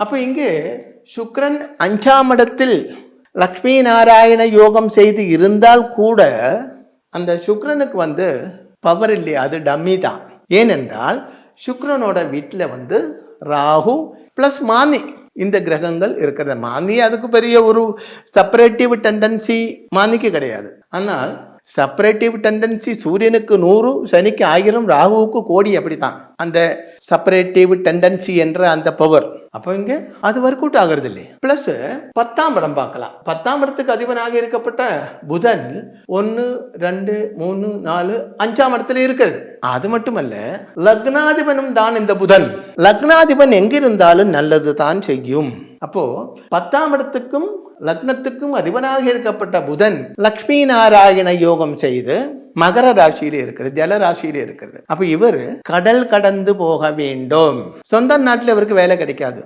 அப்போ இங்கே சுக்கிரன் 5ஆம் இடத்தில் லக்ஷ்மி நாராயண யோகம் செய்து இருந்தால் கூட அந்த சுக்கிரனுக்கு பவர் இல்லையா, அது டம்மி தான். ஏனென்றால் சுக்கிரனோட வீட்டில் ராகு ப்ளஸ் மானி இந்த கிரகங்கள் இருக்கிறது. மானி அதுக்கு பெரிய ஒரு செப்பரேட்டிவ் டெண்டன்சி மானிக்கு கிடையாது. ஆனால் செப்பரேட்டிவ் டெண்டன்சி சூரியனுக்கு 100, சனிக்கு 1000, ராகுவுக்கு கோடி. அப்படித்தான் அந்த செப்பரேட்டிவ் டெண்டன்சி என்ற அந்த பவர். அப்போ இங்கே அது ஒர்க் அவுட் ஆகிறது இல்லை. பிளஸ் 10ஆம் இடம் பார்க்கலாம். 10ஆம் இடத்துக்கு அதிபனாக இருக்கப்பட்ட புதன் 1, 2, 3, 4, 5ஆம் இடத்துல இருக்கிறது. அது மட்டுமல்ல, லக்னாதிபனும் தான் இந்த புதன். லக்னாதிபன் எங்கிருந்தாலும் நல்லது தான் செய்யும். அப்போ 10ஆம் இடத்துக்கும் லக்னத்துக்கும் அதிபனாக இருக்கப்பட்ட புதன் லக்ஷ்மி நாராயண யோகம் செய்து மகர ராசியில இருக்கிறது, ஜல ராசியில இருக்கிறது. அப்ப இவர் கடல் கடந்து போக வேண்டும். சொந்த நாட்டில் இவருக்கு வேலை கிடைக்காது.